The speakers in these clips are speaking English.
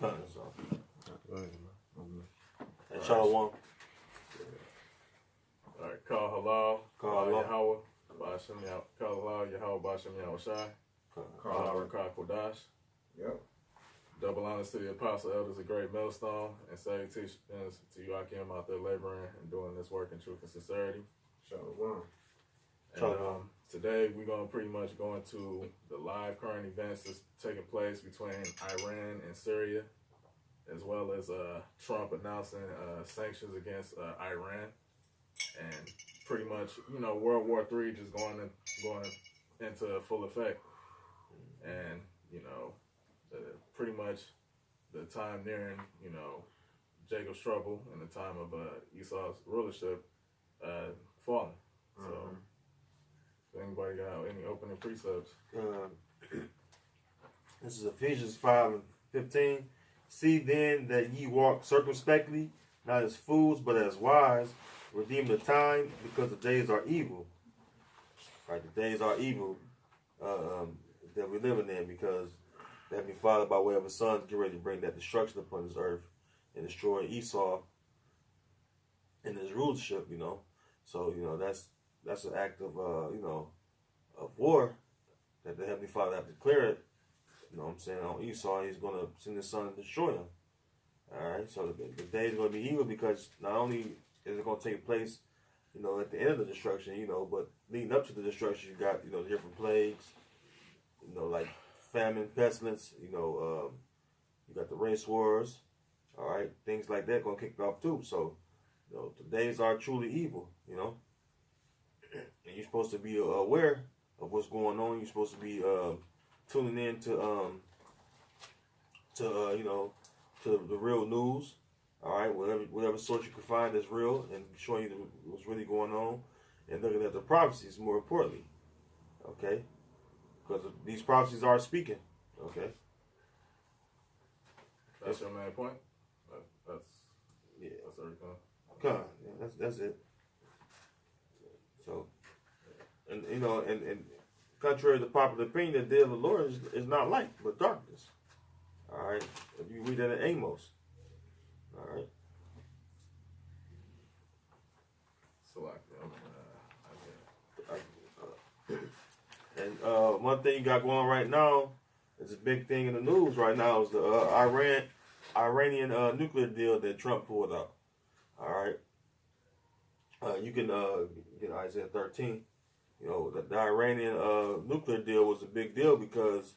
Cut us off. Go ahead, man. And Shalom. All right, call halal. Call halal. Yahweh. Ba'ashem Yahweh. Call halal. Yahweh Ba'ashem Yahweh Shai. Call Rakah Kodash. Yep. Double honors to the apostle elders of Great Millstone and say teachings to you, Akim, out there laboring and doing this work in truth and sincerity. Shalom. And today we're going to pretty much go into the live current events that's taking place between Iran and Syria, as well as Trump announcing sanctions against Iran, and pretty much, you know, World War III just going into full effect, and you know, pretty much the time nearing, you know, Jacob's trouble and the time of Esau's rulership falling. So, if anybody got any opening precepts? This is Ephesians 5:15. See then that ye walk circumspectly, not as fools, but as wise, redeem the time, because the days are evil. Right, the days are evil that we're living in, because the Heavenly Father, by way of His Son, get ready to bring that destruction upon this earth and destroy Esau and his rulership. You know, so you know that's an act of you know, of war that the Heavenly Father have declared. You know what I'm saying? On Esau, He's going to send His Son to destroy him. All right, so the day is going to be evil, because not only is it going to take place, you know, at the end of the destruction, you know, but leading up to the destruction, you got, you know, different plagues, you know, like famine, pestilence, you know, you got the race wars, all right, things like that going to kick off too. So, you know, the days are truly evil, you know, and you're supposed to be aware of what's going on. You're supposed to be tuning in to you know, to the real news. All right, whatever source you can find that's real and showing you what's really going on, and looking at the prophecies more importantly. Okay, because these prophecies are speaking. Okay, That's your main point. That's everything. Come on, yeah, that's it. So, and you know, and contrary to popular opinion, the day of the Lord is not light but darkness. All right, if you read that in Amos. All right. So like, And one thing you got going on right now is a big thing in the news right now is the Iranian nuclear deal that Trump pulled out. All right. You can get Isaiah 13. You know, the Iranian nuclear deal was a big deal because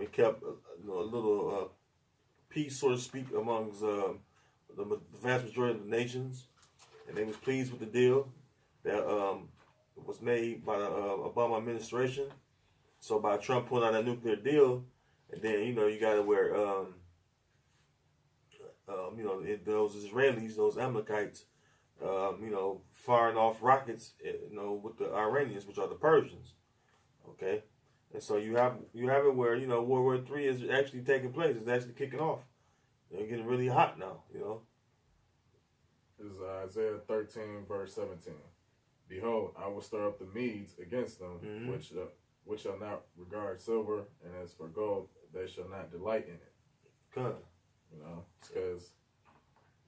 it kept you know, a little peace, so to speak, amongst the vast majority of the nations, and they was pleased with the deal that was made by the Obama administration. So by Trump pulling out that nuclear deal, and then you know you got to where you know, those Israelis, those Amalekites, you know, firing off rockets, you know, with the Iranians, which are the Persians. Okay. And so you have it where, you know, World War III is actually taking place. It's actually kicking off. They're getting really hot now, you know. This is Isaiah 13, verse 17. Behold, I will stir up the Medes against them, which shall not regard silver, and as for gold, they shall not delight in it. Good. You know, because,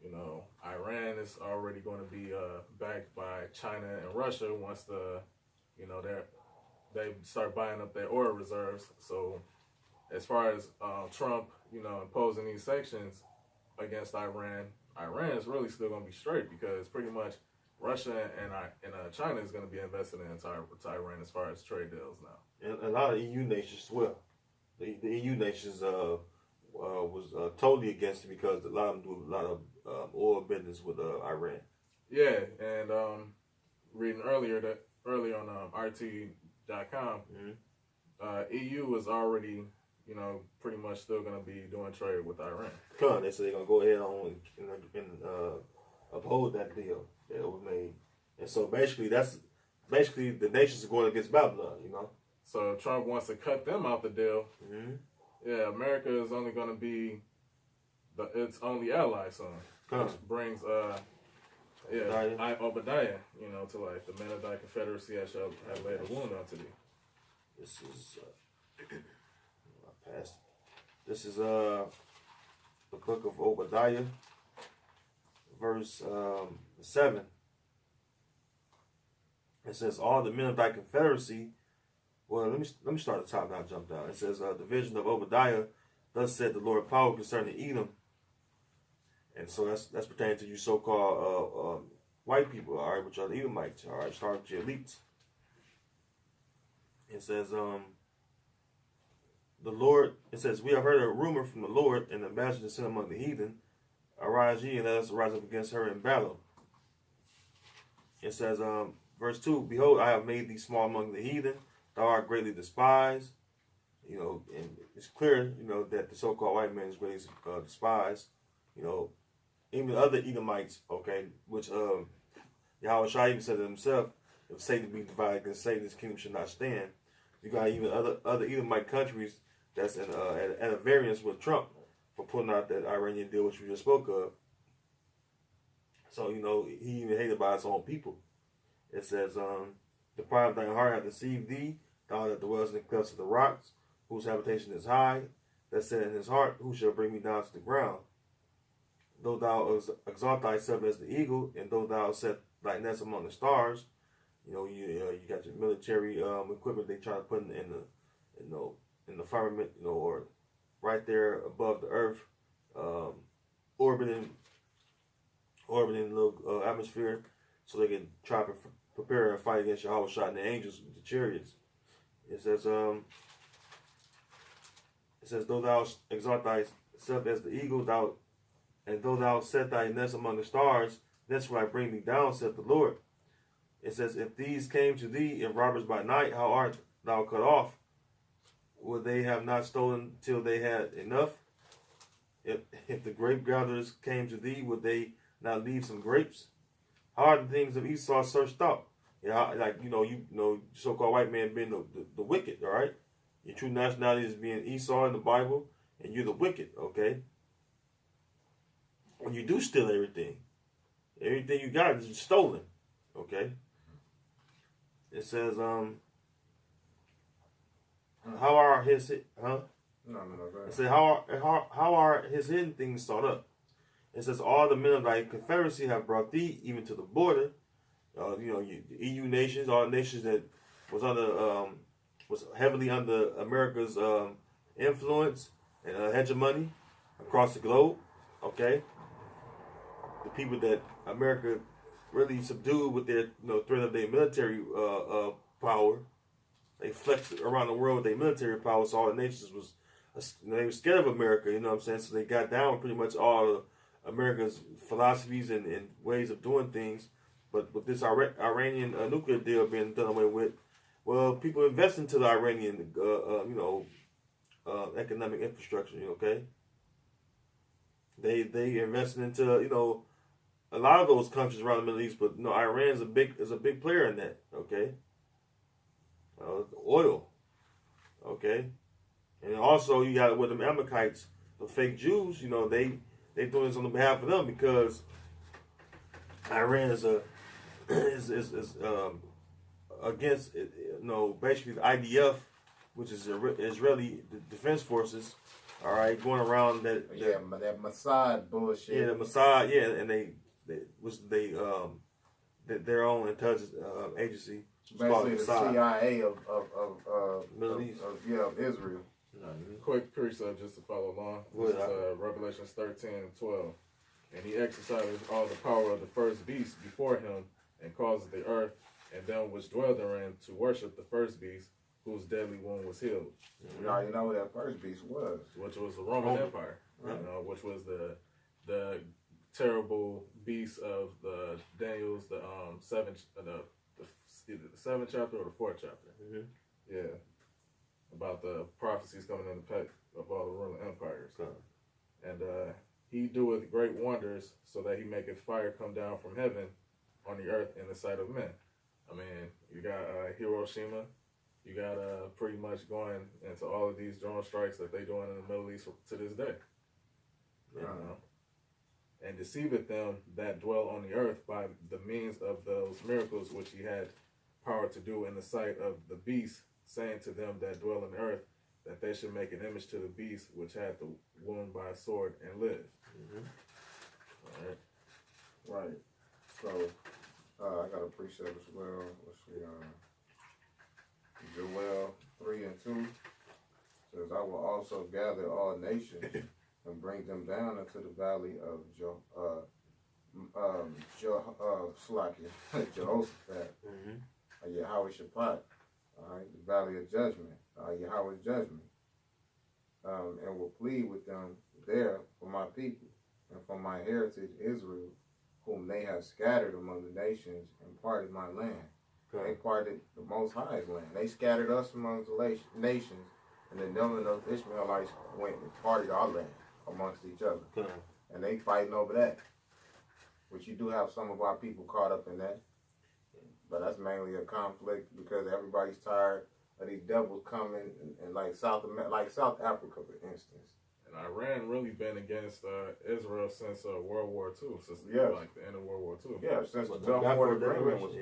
you know, Iran is already going to be backed by China and Russia once you know, they start buying up their oil reserves. So as far as Trump, you know, imposing these sanctions against Iran is really still going to be straight, because pretty much Russia and China is going to be invested in Iran as far as trade deals now. And a lot of EU nations as well. The EU nations was totally against it, because a lot of them do a lot of oil business with Iran. Yeah, and reading earlier on RT.com, EU was already, you know, pretty much still going to be doing trade with Iran. They said they're going to go ahead on and uphold that deal that was made. And so basically the nations are going against Babylon, you know. So Trump wants to cut them out the deal. Yeah, America is only going to be its only ally soon. Which brings Obadiah, you know, to life. The Mennonite Confederacy shall have laid a wound unto thee. This is I passed. This is the book of Obadiah, verse 7. It says, all the men of thy confederacy. Well, let me start at the top, now jump down. It says, the vision of Obadiah, thus said the Lord power concerning Edom. And so that's pertaining to you so-called white people, all right, which are the Edomites, all right, starting with your elites. It says, the Lord, it says, we have heard a rumor from the Lord, and the ambassador sent among the heathen. Arise ye, and let us rise up against her in battle. It says, verse 2, behold, I have made thee small among the heathen. Thou art greatly despised. You know, and it's clear, you know, that the so-called white man is greatly despised. You know, even other Edomites, okay, which Yahweh Shai even said to himself, if Satan be divided against Satan, his kingdom should not stand. You got even other Edomite countries that's at a variance with Trump for putting out that Iranian deal, which we just spoke of. So, you know, he even hated by his own people. It says, the pride of thine heart hath deceived thee, thou that dwellest in the clefts of the rocks, whose habitation is high, that said in his heart, who shall bring me down to the ground? Though thou exalt thyself as the eagle, and though thou set thy nest among the stars, you know, you got your military equipment they try to put in the firmament, you know, or right there above the earth, orbiting the little atmosphere, so they can try to prepare and fight against Yahweh Shai and the angels with the chariots. It says, though thou exalt thyself as the eagle, though thou set thy nest among the stars, thence will I bring thee down, saith the Lord. It says, if these came to thee in robbers by night, how art thou cut off? Would they have not stolen till they had enough? If the grape gatherers came to thee, would they not leave some grapes? How are the things of Esau searched out? Yeah, like you know, so-called white man being the wicked, all right? Your true nationality is being Esau in the Bible, and you're the wicked, okay? When you do steal everything you got is stolen, okay? It says, how are his, huh? No, go ahead. It says, how are his hidden things sought up? It says, all the men of thy confederacy have brought thee even to the border. You know, the EU nations, all nations that was was heavily under America's influence and hegemony across the globe. Okay, the people that America really subdued with their threat of their military power. They flexed around the world with their military power, so all the nations they were scared of America. You know what I'm saying? So they got down with pretty much all of America's philosophies and ways of doing things. But with this Iranian nuclear deal being done away with, well, people invest into the Iranian, economic infrastructure. Okay, they invested into a lot of those countries around the Middle East, but Iran is a big player in that. Okay, oil. Okay, and also you got with them Amalekites, the fake Jews. They doing this on behalf of them because Iran is against basically the IDF, which is Israeli Defense Forces. All right, going around that Mossad bullshit. Yeah, the Mossad. Yeah, and their own intelligence agency. Basically, the CIA of Middle East. of Israel. Quick precept just to follow along. This is Revelations 13 and 12. And he exercises all the power of the first beast before him, and causes the earth and them which dwell therein to worship the first beast, whose deadly wound was healed. Now you know who that first beast was. Which was the Roman Empire. Right. Which was the terrible beast of the Daniel's the seventh chapter or the fourth chapter. Mm-hmm. Yeah. About the prophecies coming in the pack of all the Roman empires. And he doeth great wonders, so that he maketh fire come down from heaven on the earth in the sight of men. I mean, you got Hiroshima, you got pretty much going into all of these drone strikes that they doing in the Middle East to this day. And deceiveth them that dwell on the earth by the means of those miracles which he had power to do in the sight of the beast, saying to them that dwell on the earth, that they should make an image to the beast which had the wound by a sword and live. All right. Right. So, I got a precept as well. Let's see. Joel 3:2 says, I will also gather all nations and bring them down into the valley of Jehoshaphat, Yahweh Shaphat, all right, the valley of judgment, Yahweh's judgment, and will plead with them there for my people and for my heritage Israel, whom they have scattered among the nations and parted my land. They parted the Most High's land. They scattered us among the nations, and then them and those Ishmaelites went and parted our land amongst each other. And they fighting over that. Which you do have some of our people caught up in that. But that's mainly a conflict because everybody's tired of these devils coming and like South Africa, for instance. And Iran really been against Israel since World War II, since like the end of World War II. Yeah, since the Balfour Agreement was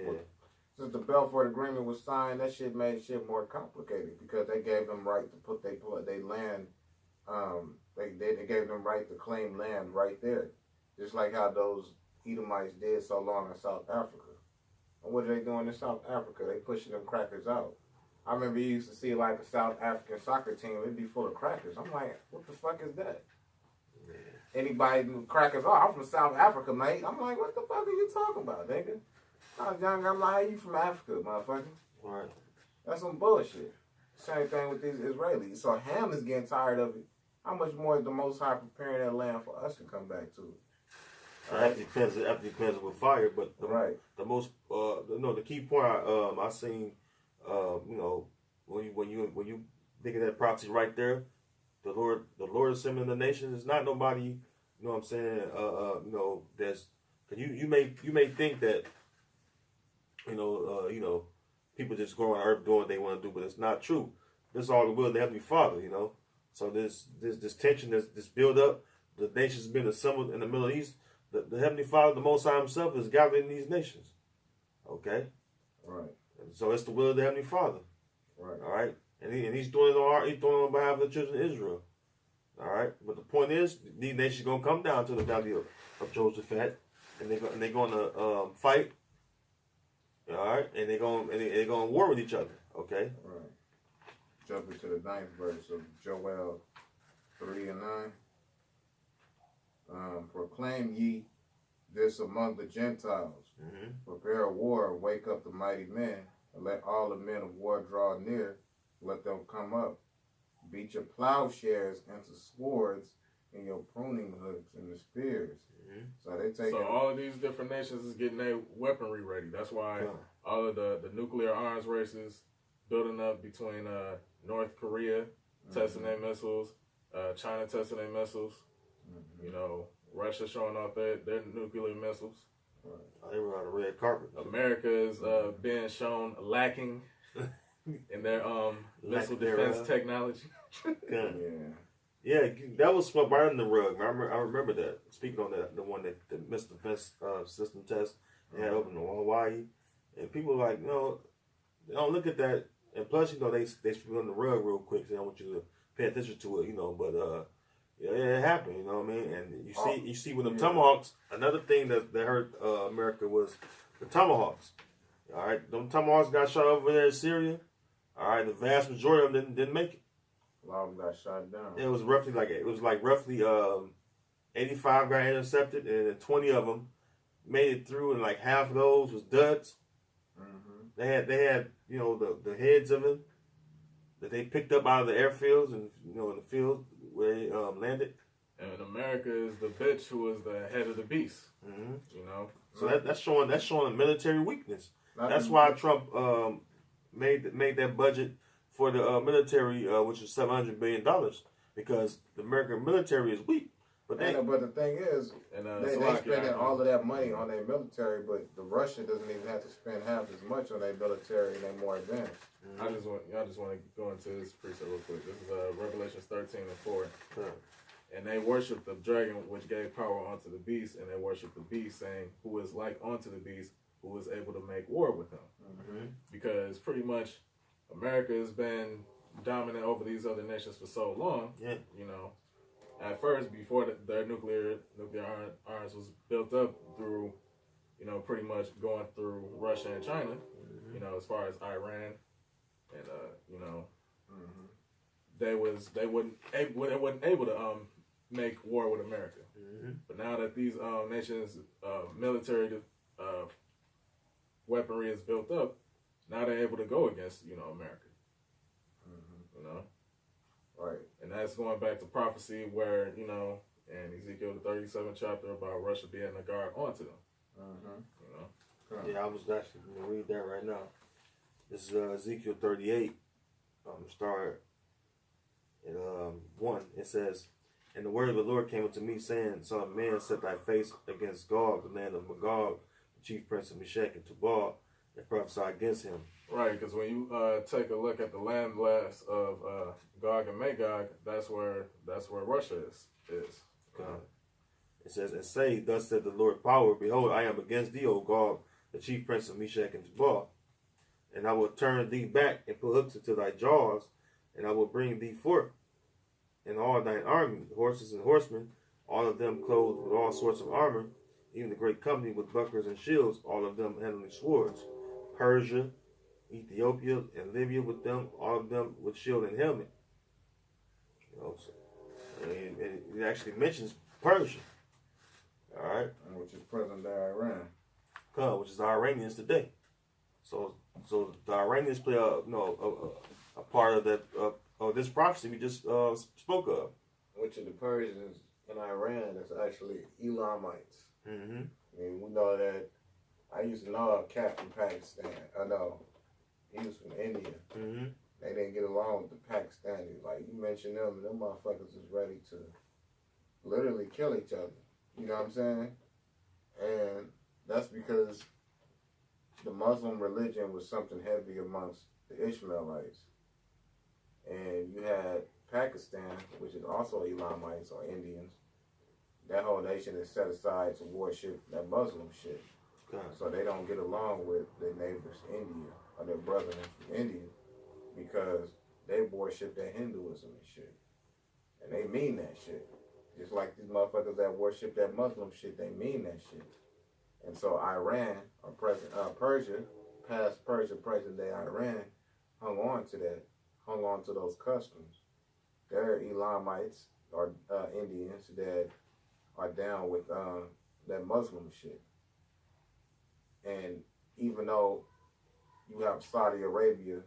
since the Balfour Agreement was signed, that shit made shit more complicated because they gave them right to put their land. They gave them right to claim land right there, just like how those Edomites did so long in South Africa. And what are they doing in South Africa? They pushing them crackers out. I remember you used to see like a South African soccer team, it'd be full of crackers. I'm like, what the fuck is that? Yeah. Anybody who crackers, I'm from South Africa, mate. I'm like, what the fuck are you talking about, nigga? I was younger, I'm like, how you from Africa, motherfucker? Right. That's some bullshit. Same thing with these Israelis. So Ham is getting tired of it. How much more is the Most High preparing that land for us to come back to it? That depends with fire, but the most the key point I seen when you think of that prophecy right there, the Lord assembling the nations is not nobody, you know what I'm saying, that's you may think that people just go on earth doing what they want to do, but it's not true. This is all the will of the Heavenly Father, So this tension, this build up, the nations been assembled in the Middle East. The Heavenly Father, the Most High Himself, is gathering these nations. Okay? Right. And so it's the will of the Heavenly Father. Right. All right? And He's doing it on behalf of the children of Israel. All right? But the point is, these nations going to come down to the valley of Jehoshaphat, and they're going to fight. All right? And they're going to war with each other. Okay? Right. Jumping to the 9th verse of Joel 3:9. Proclaim ye this among the Gentiles. Prepare a war, wake up the mighty men, and let all the men of war draw near. Let them come up. Beat your plowshares into swords, and your pruning hooks into spears. So they take. So all of these different nations is getting their weaponry ready. That's why all of the nuclear arms races building up between North Korea testing their missiles, China testing their missiles. Russia showing off their nuclear missiles. They were on a red carpet. America is being shown lacking in their missile defense technology. Yeah, that was swept right under the rug. I remember that. Speaking on that, the one that the missile defense system test they had open in Hawaii, and people were like, they don't look at that. And plus, they sweep on the rug real quick. So they don't want you to pay attention to it, But it happened, you know what I mean? And you see with them tomahawks, another thing that hurt America was the tomahawks. All right, them tomahawks got shot over there in Syria. All right, the vast majority of them didn't make it. A lot of them got shot down. It was roughly 85 got intercepted, and then 20 of them made it through, and like half of those was duds. They had the heads of them that they picked up out of the airfields and in the fields where they landed. And America is the bitch who is the head of the beast. So that's showing a military weakness. That's why Trump made that budget for the military, which is $700 billion, because the American military is weak. But the thing is, they spending all of that money on their military, but the Russia doesn't even have to spend half as much on their military, and they're more advanced. I just want to go into this precept real quick. This is Revelations 13:4. And they worship the dragon, which gave power unto the beast, and they worship the beast, saying, who is like unto the beast, who is able to make war with him. Because pretty much America has been dominant over these other nations for so long. Yeah. You know, at first, before their nuclear arms was built up through, you know, pretty much going through Russia and China. Mm-hmm. You know, as far as Iran, and you know, Mm-hmm. they wasn't able to make war with America. Mm-hmm. But now that these nations military weaponry is built up, now they're able to go against, you know, America. Mm-hmm. You know, Right. and that's going back to prophecy where, you know, in Ezekiel the 37th chapter about Russia being a guard onto them. Mm-hmm. You know, Yeah, I was actually going to read that right now. This is Ezekiel 38. Start at 1. It says, "And the word of the Lord came unto me, saying, Son of man, set thy face against Gog, the land of Magog, the chief prince of Meshach and Tubal, and prophesy against him." right? Because when you take a look at the landmass of Gog and Magog, that's where Russia is. It says, "And say, Thus said the Lord power, behold, I am against thee, O Gog, the chief prince of Meshach and Tubal. And I will turn thee back and put hooks into thy jaws, and I will bring thee forth, and all thine army, horses and horsemen, all of them clothed with all sorts of armor, even the great company with bucklers and shields, all of them handling swords. Persia, Ethiopia, and Libya with them, all of them with shield and helmet." You know, so, it actually mentions Persia. All right, Which is present day Iran. which is the Iranians today. So the Iranians play a part of that of this prophecy we just spoke of. Which of the Persians in Iran that's actually Elamites. Mm-hmm. I mean, we know that. I used to know a cat from Pakistan. I know he was from India. Mm-hmm. They didn't get along with the Pakistanis. Like you mentioned them motherfuckers is ready to literally kill each other. You know what I'm saying? And that's because the Muslim religion was something heavy amongst the Ishmaelites. And you had Pakistan, which is also Elamites or Indians. That whole nation is set aside to worship that Muslim shit. So they don't get along with their neighbors, India, or their brethren from India, because they worship their Hinduism and shit. And they mean that shit. Just like these motherfuckers that worship that Muslim shit, they mean that shit. And so Iran, or Persia, past Persia, present day Iran, hung on to those customs. They're Elamites, or Indians, that are down with that Muslim shit. And even though you have Saudi Arabia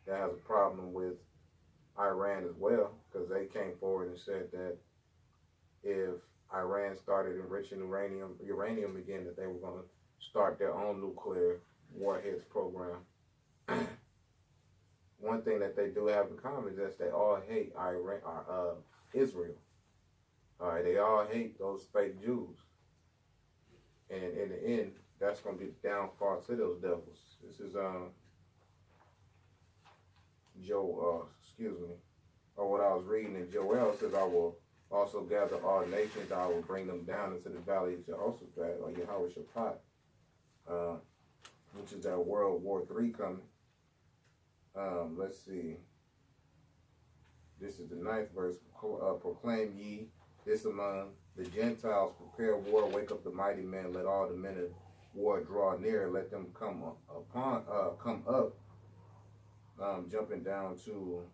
that has a problem with Iran as well, because they came forward and said that if Iran started enriching uranium again, that they were going to start their own nuclear warheads program. One thing that they do have in common is that they all hate Israel. All right, they all hate those fake Jews. And in the end, that's going to be the downfall to those devils. This is what I was reading in Joel says, "I will also gather all nations, I will bring them down into the valley of Jehoshaphat," or Yahweh Shaphat, which is that World War III coming. Let's see. This is the 9th verse. "Proclaim ye this among the Gentiles, prepare war, wake up the mighty men, let all the men of war draw near, let them come up." Jumping down to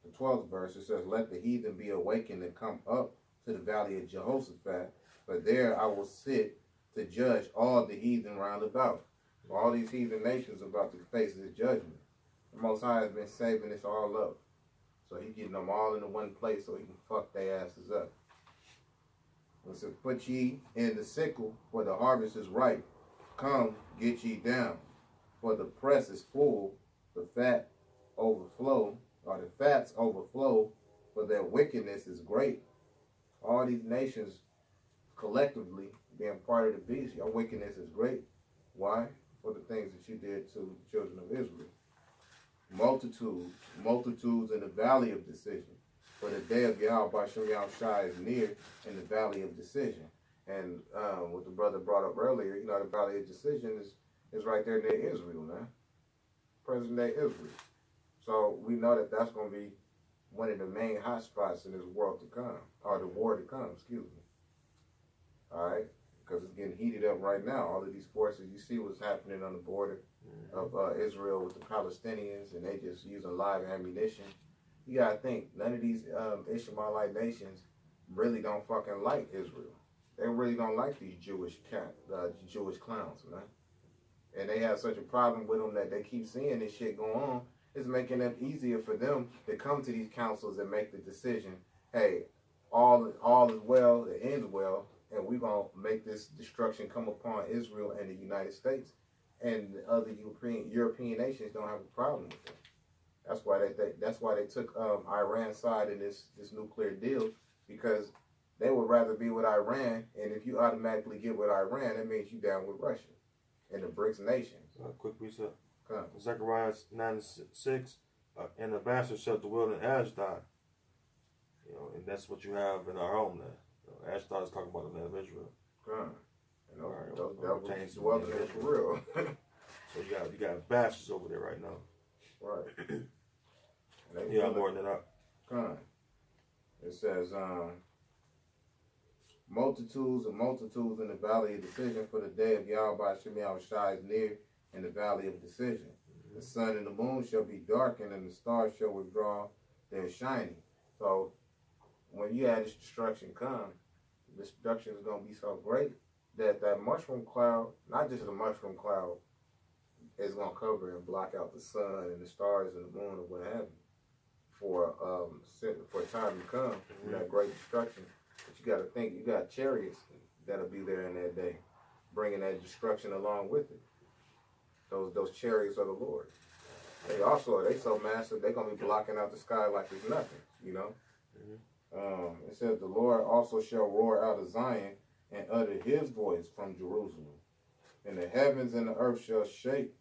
the 12th verse, it says, "Let the heathen be awakened and come up to the valley of Jehoshaphat, for there I will sit to judge all the heathen round about." So all these heathen nations about to face this judgment. The Most High has been saving this all up. So He's getting them all into one place so He can fuck their asses up. It says, "Put ye in the sickle, for the harvest is ripe. Come, get ye down, for the press is full, the fats overflow, for their wickedness is great." All these nations collectively being part of the beast, your wickedness is great. Why? For the things that you did to the children of Israel. Multitudes in the valley of decision. For the day of Yahweh Bashem Yahushai is near in the valley of decision. And what the brother brought up earlier, the valley of decision is right there near Israel, man. Present day Israel. So we know that that's going to be one of the main hotspots in this world to come, or the war to come, excuse me. All right? Because it's getting heated up right now. All of these forces, you see what's happening on the border of Israel with the Palestinians, and they just using live ammunition. You got to think, none of these Ishmaelite nations really don't fucking like Israel. They really don't like these Jewish clowns, man. And they have such a problem with them that they keep seeing this shit go on. It's making it easier for them to come to these councils and make the decision, hey, all is well, it ends well, and we're going to make this destruction come upon Israel and the United States. And the other European nations don't have a problem with it. That's why they took Iran's side in this nuclear deal, because they would rather be with Iran, and if you automatically get with Iran, that means you down with Russia and the BRICS nations. Quick reset. Zechariah 9:6, and the bastard shall dwell in Ashdod. You know, and that's what you have in our home now. You know, Ashdod is talking about the land of Israel. You know, those devils dwelling there for real. So you got bastards over there right now. Right. Yeah, I'm more than that. It says, multitudes and multitudes in the valley of decision, for the day of Yahweh Shem Yahushai is near in the valley of decision. The sun and the moon shall be darkened, and the stars shall withdraw their shining. So when you have this destruction come, the destruction is going to be so great that mushroom cloud, not just the mushroom cloud, is going to cover and block out the sun and the stars and the moon or what have you for time to come, that great destruction. But you got to think, you got chariots that'll be there in that day, bringing that destruction along with it. Those chariots of the Lord. They so massive, they're going to be blocking out the sky like it's nothing, you know. It says, the Lord also shall roar out of Zion and utter his voice from Jerusalem. And the heavens and the earth shall shake,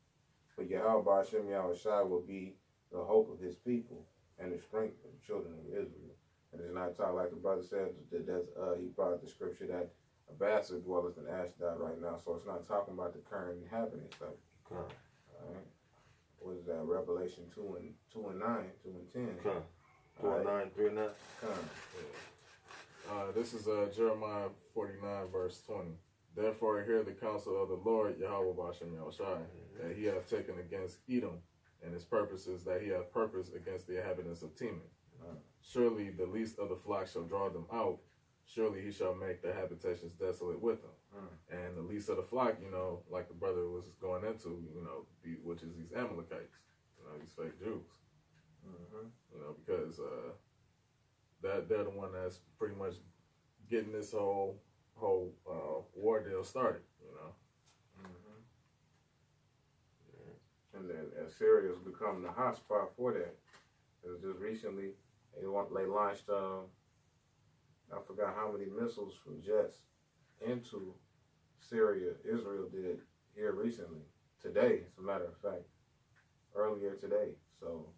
for Yahweh Shem Yahushai will be the hope of his people and the strength of the children of Israel. And it's not talking like the brother said, he brought up the scripture that a bastard dwelleth in Ashdod right now. So it's not talking about the current inhabitants of it. All right. What is that? Revelation 2 and 9, 2 and 10. 2 and 9, 3 and 9. This is Jeremiah 49, verse 20. Therefore hear the counsel of the Lord, Yahweh Bashem Yahushai, that he hath taken against Edom, and his purposes that he hath purposed against the inhabitants of Teman. Surely the least of the flock shall draw them out. Surely he shall make their habitations desolate with them. And the least of the flock, you know, like the brother was going into, you know, which is these Amalekites, you know, these fake Jews. You know, because they're the one that's pretty much getting this whole war deal started, you know. And then Assyria has become the hot spot for that. It was just recently they launched I forgot how many missiles from jets into Syria. Israel did here recently, today, as a matter of fact, earlier today. So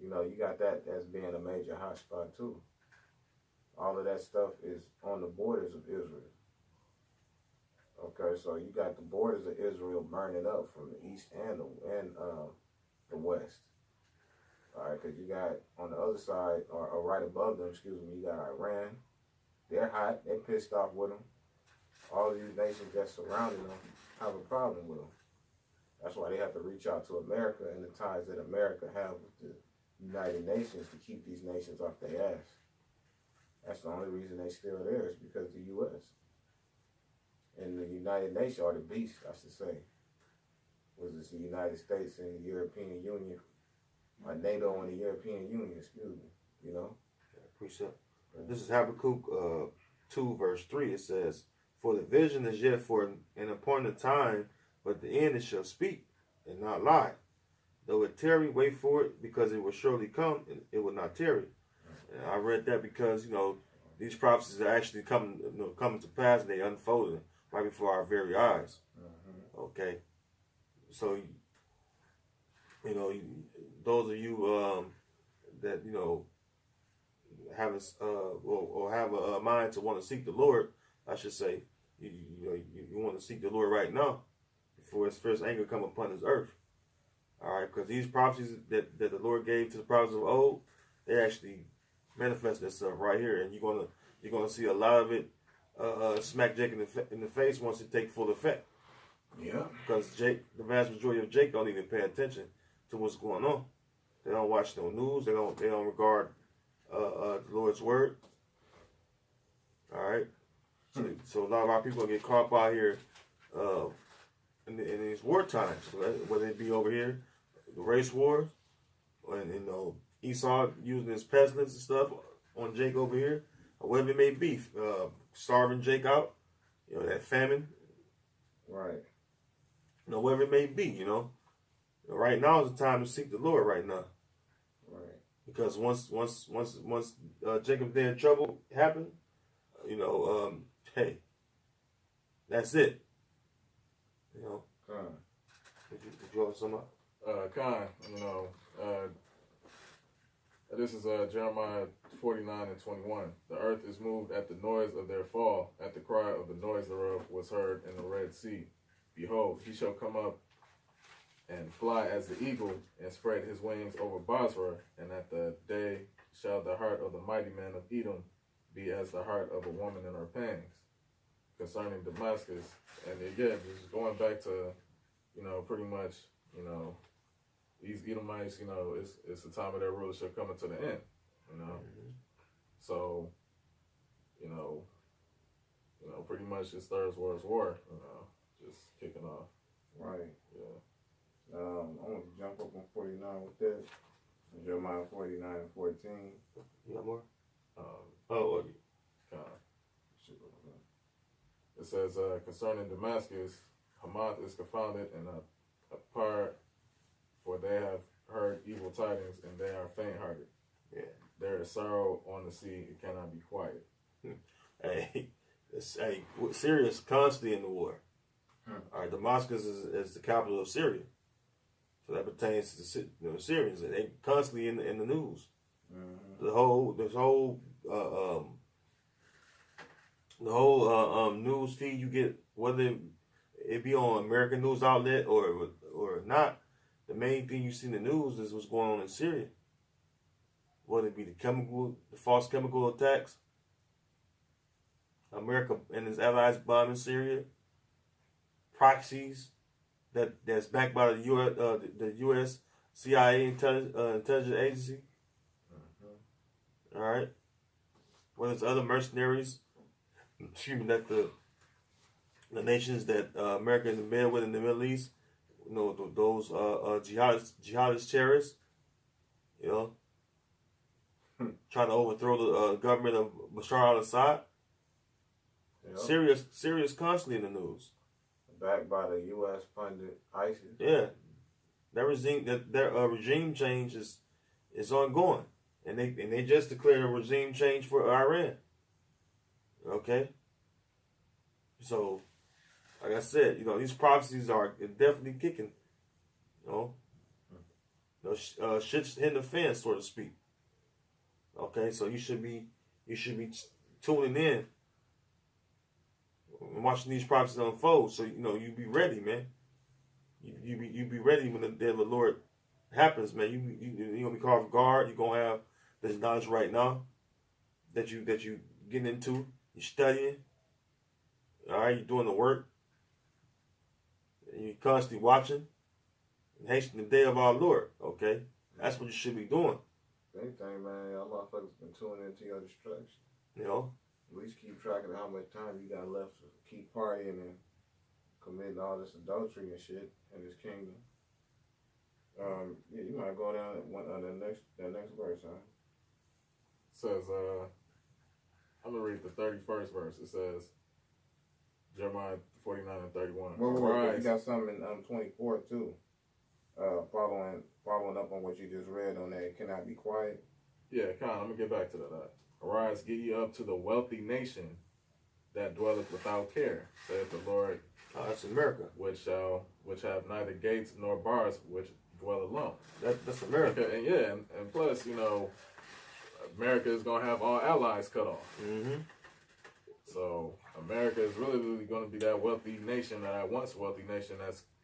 you know, you got that as being a major hotspot too. All of that stuff is on the borders of Israel. Okay, so you got the borders of Israel burning up from the east and the west. All right, because you got on the other side, or right above them, excuse me, you got Iran. They're hot. They're pissed off with them. All of these nations that surrounding them have a problem with them. That's why they have to reach out to America and the ties that America have with the United Nations to keep these nations off their ass. That's the only reason they still there is because of the U.S. And the United Nations, or the beast, I should say, was this the United States and the European Union, or NATO and the European Union, excuse me, you know? Precept. This is Habakkuk 2, verse 3. It says, for the vision is yet for an appointed time, but the end it shall speak and not lie. Though it tarry, wait for it, because it will surely come, and it will not tarry. And I read that because, you know, these prophecies are actually coming to pass, and they unfolded right before our very eyes. Okay? So, you know, those of you that, you know, have or have a mind to want to seek the Lord, I should say, you want to seek the Lord right now before his first anger come upon his earth. All right, because these prophecies that the Lord gave to the prophets of old, they actually manifest themselves right here, and you're gonna see a lot of it smack Jake in the face once it take full effect. Yeah. Because the vast majority of Jake don't even pay attention to what's going on. They don't watch no news. They don't regard the Lord's word. All right. So a lot of our people get caught up out here in these war times, whether it be over here, the race war, and Esau using his pestilence and stuff on Jake over here, or whatever it may be, starving Jake out, that famine, right? Whatever it may be, right now is the time to seek the Lord. Right now, right? Because once Jacob's day of trouble happened, hey, that's it. Did you want to sum up? This is Jeremiah 49:21. The earth is moved at the noise of their fall, at the cry of the noise thereof was heard in the Red Sea. Behold, he shall come up and fly as the eagle, and spread his wings over Basra, and at the day shall the heart of the mighty man of Edom be as the heart of a woman in her pangs. Concerning Damascus, and again, just going back to, pretty much, these Edomites, it's the time of their rulership coming to the end, Mm-hmm. So, pretty much this Third World War, just kicking off. Right. Yeah. I want to jump up on 49 with this. Jeremiah 49:14. You got more? Okay. It says, concerning Damascus, Hamath is confounded and apart, for they have heard evil tidings, and they are faint-hearted. Yeah. There is sorrow on the sea, it cannot be quiet. Syria is constantly in the war. All right, Damascus is the capital of Syria. So that pertains to the Syrians. And they constantly in the news. Mm-hmm. The whole news feed you get, whether it be on American news outlet or not, the main thing you see in the news is what's going on in Syria. Whether it be the false chemical attacks, America and its allies bombing Syria, proxies that's backed by the U.S. CIA intelligence agency. All right, whether it's other mercenaries, that the nations that America is in bed with in the Middle East, those jihadist terrorists, trying to overthrow the government of Bashar al-Assad. Yep. Syria's constantly in the news. Backed by the U.S. funded ISIS. Yeah, their regime change is ongoing, and they just declared a regime change for Iran. Okay, so like I said, these prophecies are definitely kicking. Shit's hitting the fan, so to speak. Okay, so you should be tuning in and watching these prophecies unfold, so you be ready, man. You be ready when the day of the Lord happens, man. You gonna be caught off guard. You gonna have this knowledge right now that you getting into. You're studying. All right, you're doing the work. And you're constantly watching and hastening the day of our Lord. Okay, that's what you should be doing. Anything, man. Y'all motherfuckers been tuning into your distraction. At least keep track of how much time you got left to keep partying and committing all this adultery and shit in this kingdom. You might go down that next verse, huh? It says, I'm gonna read the 31st verse. It says, Jeremiah 49:31. Well, you got something in 24 too. Following up on what you just read on that, it cannot be quiet. Yeah, I'm gonna get back to that. Arise, get ye up to the wealthy nation that dwelleth without care, saith the Lord. That's America. Which have neither gates nor bars, which dwell alone. That's America. And plus, America is gonna have all allies cut off. Mm-hmm. So America is really gonna be that wealthy nation, that once wealthy nation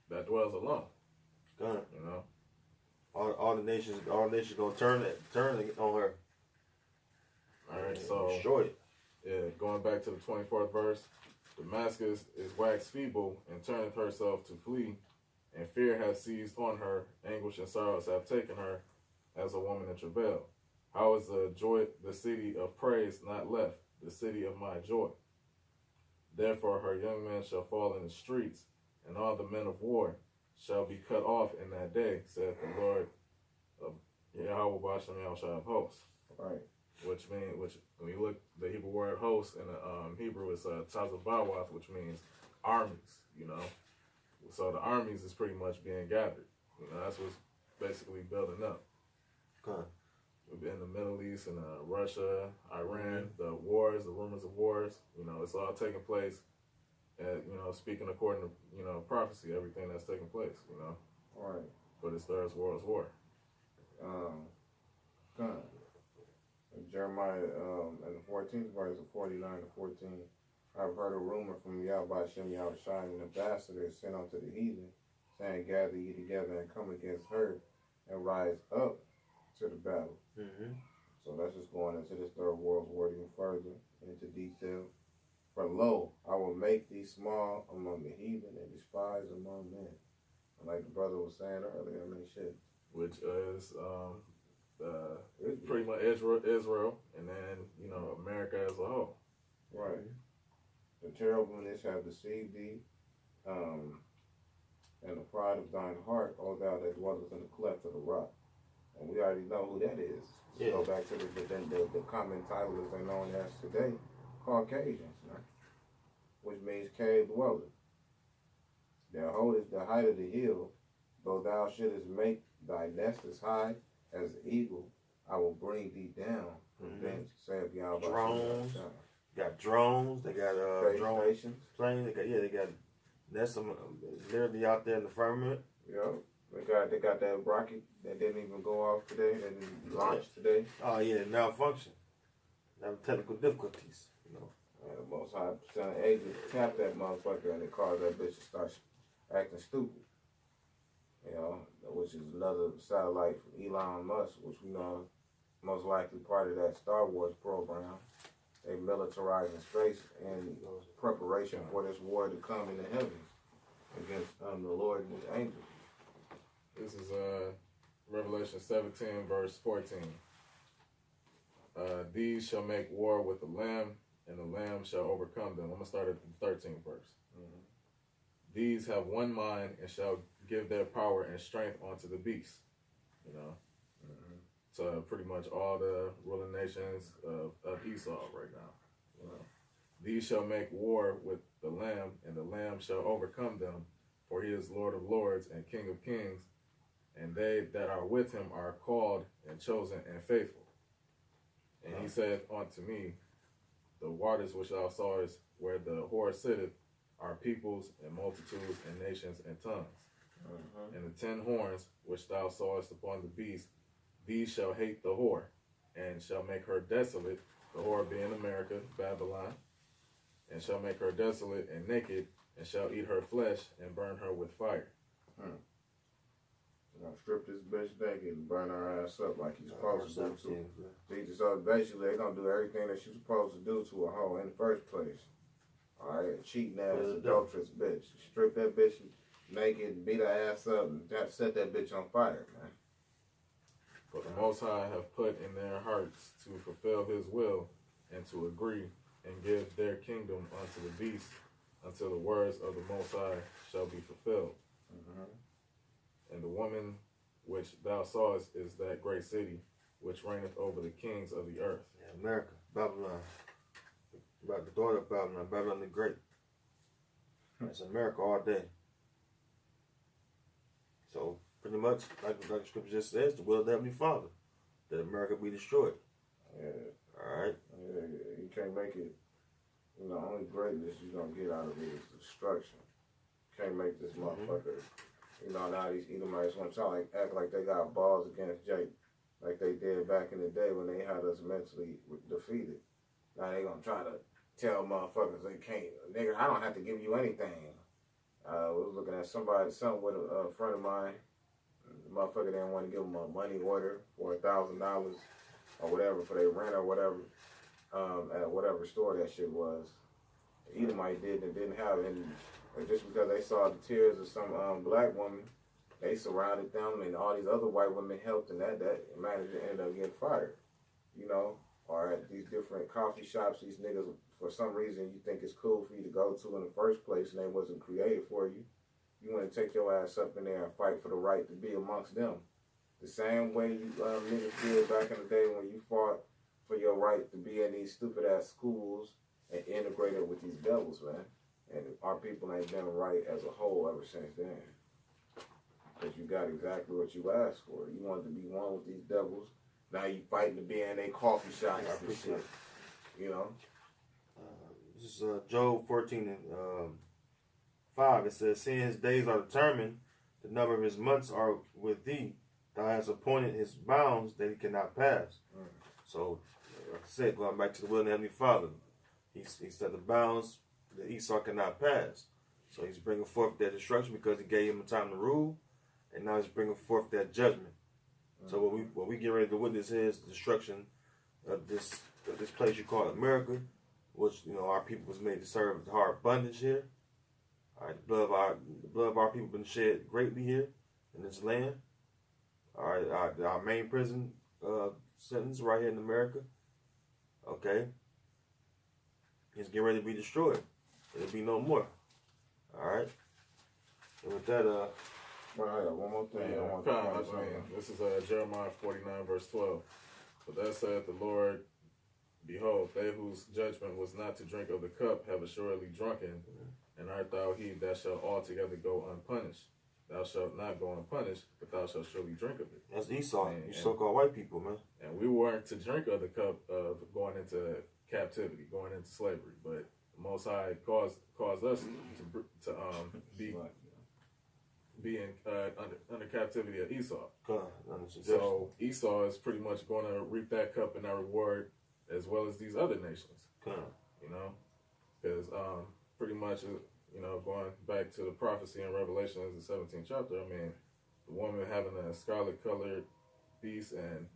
that dwells alone. all the nations gonna turn on her. All right, so destroy it. Yeah, going back to the 24th verse, Damascus is waxed feeble and turneth herself to flee, and fear hath seized on her, anguish and sorrows have taken her, as a woman in travail. How is the city of praise not left, the city of my joy? Therefore her young men shall fall in the streets, and all the men of war shall be cut off in that day, saith the Lord of Yahweh Bashem Yahushua of hosts. Right. Which when you look the Hebrew word host in the Hebrew is tazabawath, which means armies. You know, so the armies is pretty much being gathered. You know, that's what's basically building up. Okay. In the Middle East and Russia, Iran, the wars, the rumors of wars. You know, it's all taking place. Speaking according to prophecy, everything that's taking place. You know, right. For this third world war. Jeremiah in the 14th verse of 49 to 14. I've heard a rumor from Yahweh Shem Yahushua, an ambassador sent unto the heathen, saying, gather ye together and come against her and rise up to the battle. Mm-hmm. So that's just going into this third world war even further into detail. For lo, I will make thee small among the heathen and despised among men. And like the brother was saying earlier, I mean, shit. Which is pretty much Israel, and then America as a whole. Right. The terribleness have deceived thee, and the pride of thine heart, O thou that dwellest in the cleft of the rock. And we already know who that is. Yeah. Go back to the common title as they're known as today, Caucasians, man. Which means cave dweller. Their hold is the height of the hill, though thou shouldest make thy nest as high as the eagle, I will bring thee down from thence, saith Yahweh. Drones. Got drones. They got drone stations. Planes. They got that's some literally out there in the firmament. Yep. They got that rocket that didn't even go off today, that didn't launch today. Oh yeah, malfunction. Having technical difficulties, you know. The Most High sent an agent to tap that motherfucker and it caused that bitch to start acting stupid. You know, which is another satellite from Elon Musk, which we know most likely part of that Star Wars program. They militarizing space in preparation for this war to come in the heavens against the Lord and his angels. This is Revelation 17, verse 14. These shall make war with the Lamb, and the Lamb shall overcome them. I'm going to start at the 13th verse. Mm-hmm. These have one mind and shall give their power and strength unto the beast. You know, so pretty much all the ruling nations of Esau right now. You know, these shall make war with the Lamb, and the Lamb shall overcome them, for he is Lord of lords and King of kings, and they that are with him are called and chosen and faithful. And he saith unto me, the waters which thou sawest where the whore sitteth are peoples and multitudes and nations and tongues. And the 10 horns which thou sawest upon the beast, these shall hate the whore, and shall make her desolate, the whore being America, Babylon, and shall make her desolate and naked, and shall eat her flesh and burn her with fire. Gonna strip this bitch naked and burn her ass up like he's supposed to do. So basically, they're gonna do everything that she's supposed to do to a hoe in the first place. All right, cheating ass, adulterous bitch. Strip that bitch naked, beat her ass up, and set that bitch on fire, man. But the Most High have put in their hearts to fulfill his will and to agree and give their kingdom unto the beast until the words of the Most High shall be fulfilled. And the woman which thou sawest is that great city which reigneth over the kings of the earth. Yeah, America, Babylon. About the daughter of Babylon, Babylon the Great. That's America all day. So pretty much, like the scripture just says, the will of the Heavenly Father, that America be destroyed. Yeah. All right. Yeah, you can't make it. You know, only greatness you're gonna get out of it is destruction. Can't make this motherfucker. You know, now these Edomites want to try like act like they got balls against Jake, like they did back in the day when they had us mentally defeated. Now they gonna try to tell motherfuckers they can't. Nigga, I don't have to give you anything. We was looking at something with a friend of mine, The motherfucker didn't want to give them a money order for $1,000 or whatever for their rent or whatever, at whatever store that shit was. Edomite didn't have any. Just because they saw the tears of some black woman, they surrounded them, and all these other white women helped, and that manager ended up getting fired. You know, or at these different coffee shops, these niggas, for some reason, you think it's cool for you to go to in the first place, and they wasn't created for you. You want to take your ass up in there and fight for the right to be amongst them. The same way you niggas did back in the day when you fought for your right to be in these stupid ass schools and integrated with these devils, man. And our people ain't been right as a whole ever since then. Because you got exactly what you asked for. You wanted to be one with these devils. Now you fighting to be in a coffee shop and shit. You know? This is Job 14 and 5. It says, seeing his days are determined, the number of his months are with thee. Thou hast appointed his bounds that he cannot pass. So, like I said, going back to the will of the Heavenly Father, he set the bounds that Esau cannot pass. So he's bringing forth that destruction because he gave him time to rule, and now he's bringing forth that judgment. So what we get ready to witness is the destruction of this place you call America, which our people was made to serve the hard bondage here. All right, the blood of our people been shed greatly here in this land. All right, our main prison sentence right here in America. Okay, it's getting ready to be destroyed. It'll be no more. All right. And with that, well, I got one more thing. This is Jeremiah 49 verse 12. But that saith the Lord, behold, they whose judgment was not to drink of the cup have assuredly drunken, and art thou he that shall altogether go unpunished. Thou shalt not go unpunished, but thou shalt surely drink of it. That's Esau, you so-called white people, man. And we weren't to drink of the cup of going into captivity, going into slavery, but the Most High caused us to be in under captivity of Esau. So Esau is pretty much going to reap that cup and that reward, as well as these other nations. You know, because pretty much, going back to the prophecy in Revelation, the 17th chapter. I mean, the woman having a scarlet-colored beast, and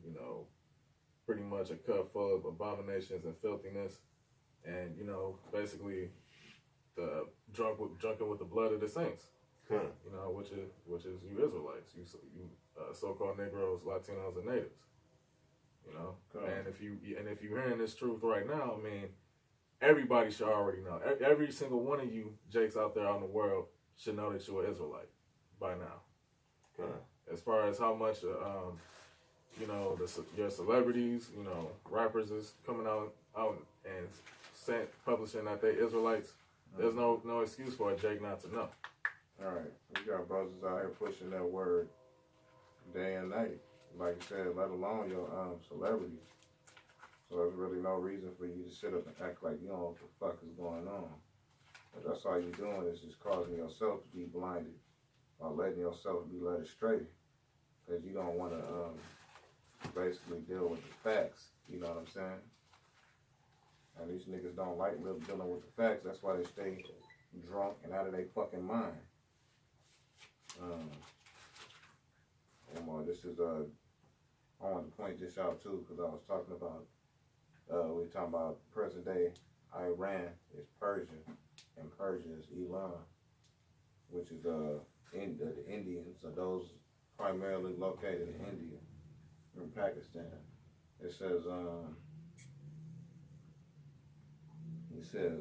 pretty much a cup full of abominations and filthiness, and basically the drunken with the blood of the saints. Which is you Israelites, you so-called Negroes, Latinos, and natives. And if you're hearing this truth right now, I mean, everybody should already know. Every single one of you Jakes out there in the world should know that you're an Israelite by now. As far as how much your celebrities, rappers is coming out and publishing that they Israelites, there's no excuse for a Jake not to know. All right, we got brothers out here pushing that word day and night. Like you said, let alone your celebrities. So there's really no reason for you to sit up and act like you don't know what the fuck is going on. But that's all you're doing is just causing yourself to be blinded or letting yourself be led astray. Because you don't want to basically deal with the facts. You know what I'm saying? And these niggas don't like dealing with the facts. That's why they stay drunk and out of their fucking mind. This is I want to point this out too, because I was talking about we were talking about present day Iran is Persia, and Persia is Iran, which is the Indians, are those primarily located in India, in Pakistan. It says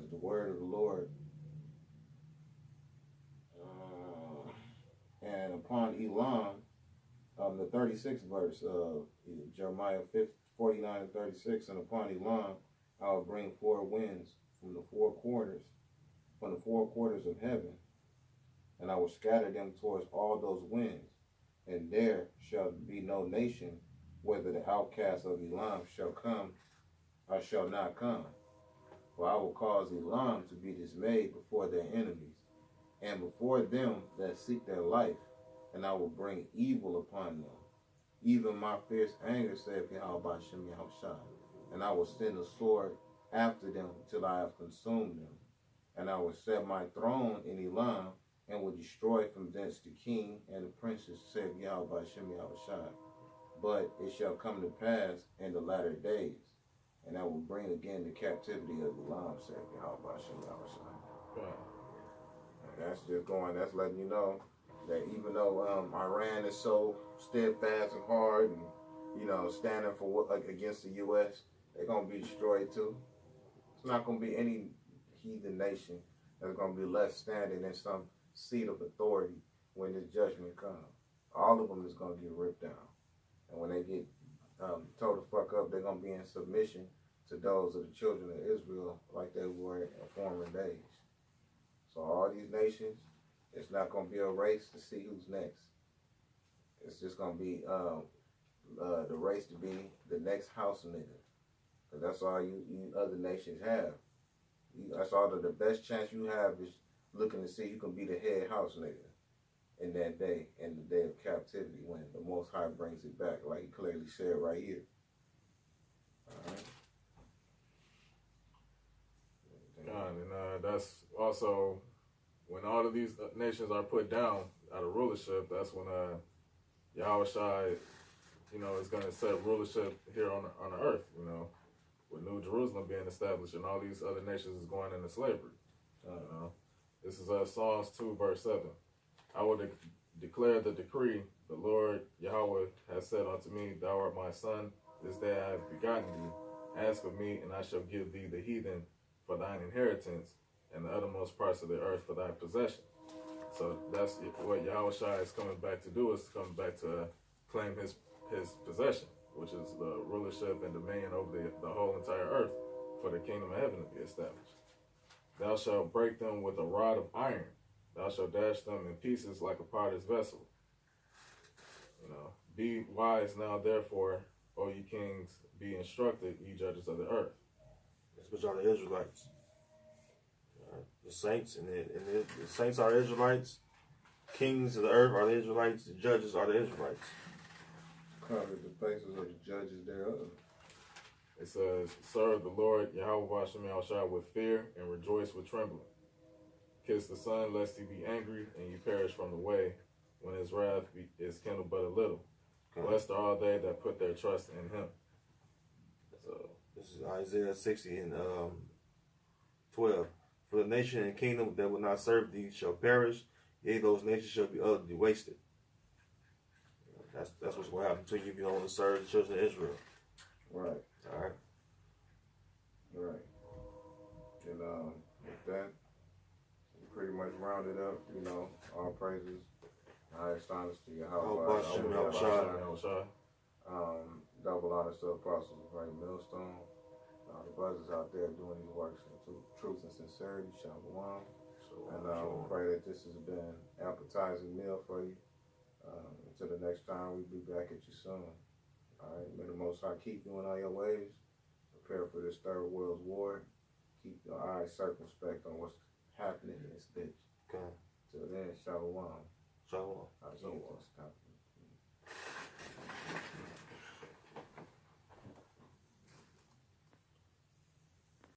the word of the Lord, and upon Elam, the 36th verse of Jeremiah 49 and 36, and upon Elam I will bring four winds from the four quarters of heaven, and I will scatter them towards all those winds, and there shall be no nation, whether the outcasts of Elam shall come or shall not come. For I will cause Elam to be dismayed before their enemies, and before them that seek their life, and I will bring evil upon them. Even my fierce anger, saith Yahweh B'Shem Yahushua, and I will send a sword after them till I have consumed them. And I will set my throne in Elam, and will destroy from thence the king and the princes, said Yahweh Shem Yahushua. But it shall come to pass in the latter days, and I will bring again the captivity of Elam, said Yahweh Shem Yahushua. That's just going, that's letting you know that even though Iran is so steadfast and hard and, you know, standing for what, like, against the U.S., they're going to be destroyed too. It's not going to be any heathen nation that's going to be left standing in some seat of authority when this judgment comes. All of them is going to get ripped down. And when they get told to fuck up, they're going to be in submission to those of the children of Israel like they were in former days. So all these nations, it's not going to be a race to see who's next. It's just going to be the race to be the next house nigga. Because that's all you other nations have. That's all the best chance you have is looking to see who can be the head house nigga in that day, in the day of captivity, when the Most High brings it back, like he clearly said right here. All right. And that's also when all of these nations are put down out of rulership. That's when Yahweh Shai, you know, is going to set rulership here on the earth. You know, with New Jerusalem being established and all these other nations is going into slavery. You know, this is Psalms 2 verse 7. I will declare the decree. The Lord Yahweh has said unto me, Thou art my son. This day I have begotten thee. Ask of me, and I shall give thee the heathen for thine inheritance, and the uttermost parts of the earth for thy possession. So that's what Yahweh Shai is coming back to do, is coming back to claim his possession, which is the rulership and dominion over the whole entire earth for the kingdom of heaven to be established. Thou shalt break them with a rod of iron. Thou shalt dash them in pieces like a potter's vessel. You know, be wise now, therefore, O ye kings, be instructed, ye judges of the earth. Which are the Israelites. The saints, and the saints are the Israelites. Kings of the earth are the Israelites. The judges are the Israelites. Covered the faces of the judges thereof. It says, serve the Lord Yahweh Shem Yahushua with fear and rejoice with trembling. Kiss the Son, lest he be angry and you perish from the way, when his wrath is kindled but a little. Blessed are all they that put their trust in him. So this is Isaiah 60 and 12. For the nation and kingdom that will not serve thee shall perish, yea, those nations shall be utterly wasted. That's what's going to happen to you if you don't want to serve the children of Israel. Right. All right. Right. And with that, we pretty much rounded up, you know, all praises. Highest honors to Yahweh. Double honors to the apostles of Great Millstone. All the brothers out there doing these works in truth and sincerity. Shalom. And we pray that this has been an appetizing meal for you. Until the next time, we'll be back at you soon. All right. May the Most High keep you in all your ways. Prepare for this third world war. Keep your eyes circumspect on what's happening in this bitch. Okay. Till then, shalom. Shalom. Shalom.